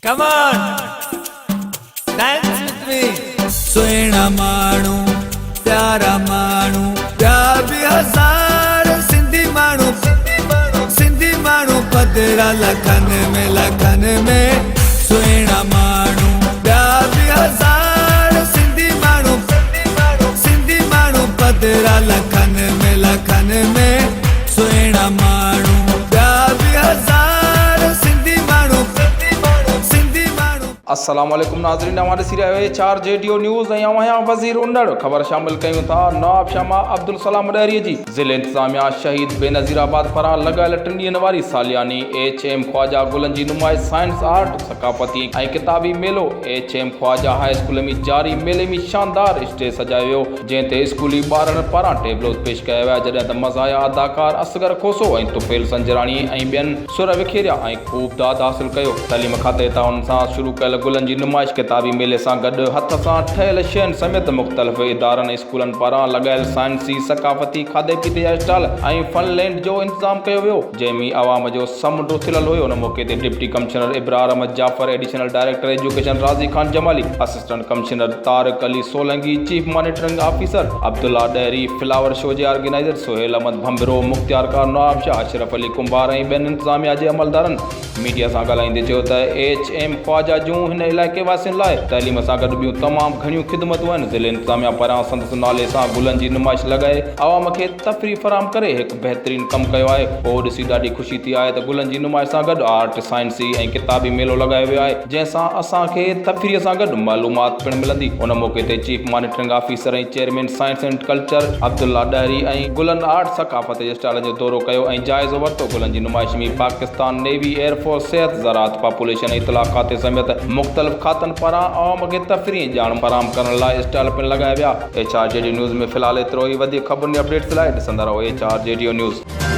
Come on, dance with me. सुहिणा माण्हू प्यारा माण्हू प्यार बि हज़ार सिंधी माण्हू पधरा लखनि में सुहिणा माण्हू प्यार बि हज़ार सिंधी माण्हू पधरा लखनि में सुहिणा माण्हू प्यार बि हज़ार सिंधी माण्हू अस्सलाम वालेकुम नाज़रीन, हमारे सिरे चार जेडीओ न्यूज़ वज़ीर उंडड़ ख़बर शामिल कयूं था। नवाब शामा अब्दुल सलाम डैरी जी ज़िले इंतज़ामिया शहीद बेनज़ीराबाद पारां लगायल 3 ॾींहनि वारी सालियानी HM ख्वाजा गुलनि जी नुमाइश साइंस आर्ट सकाफ़ती ऐं किताबी मेलो HM ख्वाजा हाई स्कूल में जारी मेले में शानदार स्टेज सजायो वियो, जंहिं ते स्कूली ॿारनि पारां टेबलोस पेश कया विया, जॾहिं त मज़ाया अदाकार असगर खोसो ऐं तुफ़ेल संजराणी ऐं ॿियनि सुर विखेरिया ऐं ख़ूब दाद हासिल कयो। तइलीम खाते ताउन सां शुरू कयल गुलनि जी नुमाइश किताबी मेले सां गॾु हथ सां ठहियल शयुनि समेत मुख़्तलिफ़ इदारनि स्कूलनि पारां लॻायल साइंसी सकाफ़ती खाधे पीते जा स्टॉल ऐं फनलैंड जो इंतज़ाम कयो वियो, जंहिंमें आवाम जो समुंड उथियल हुयो। उन मौक़े ते deputy commissioner Ibrar Ahmed Jaffar, additional director education Razi Khan Jamali, assistant commissioner Tariq Ali Solangi, chief monitoring officer Abdullah Dahri, flower show जे ऑर्गेनाइज़र सुहेल अहमद भंबरो, मुख्तियार कार नवाब शाह, अशरफ अली कुंभार ऐं ॿियनि इंतज़ामिया जे अमलदारनि मीडिया सां ॻाल्हाईंदे चयो त HM ख्वाजा जूं हिन इलाइक़े वासियुनि लाइ तइलीम सां गॾु ॿियूं तमामु घणियूं ख़िदमतूं आहिनि। ज़िले इंतज़ामिया पारां संदसि नाले सां गुलनि जी नुमाइश लॻाए आवाम खे तफ़रीह फ़राहम करे हिकु बहितरीनु कमु कयो आहे। पोइ ॾिसी ॾाढी ख़ुशी थी आहे त गुलनि जी नुमाइश सां गॾु आर्ट साइंसी ऐं किताबी मेलो लॻायो वियो आहे, जंहिंसां असांखे तफ़रीह सां गॾु मालूमात पिणु मिलंदी। उन मौक़े ते चीफ मॉनिटरिंग ऑफिसर ऐं chairman science and culture Abdullah Dahri ऐं गुलनि आर्ट सकाफ़त जे स्टॉल जो दौरो कयो ऐं जाइज़ो वरितो। गुलनि जी नुमाइश में पाकिस्तान नेवी, एयरफोर्स, सिहत, ज़राअत, पॉपुलेशन, इतला खाते समेत मुख़्तलिफ़ खातनि पारां आवाम खे तफ़रीह ॼाण फराहम करण लाइ स्टॉल पिणु लॻाया विया। HR JD न्यूज़ में फ़िलहालु एतिरो ई। वधीक ख़बरुनि जी अपडेट्स लाइ ॾिसंदा रहो HR JD न्यूज़।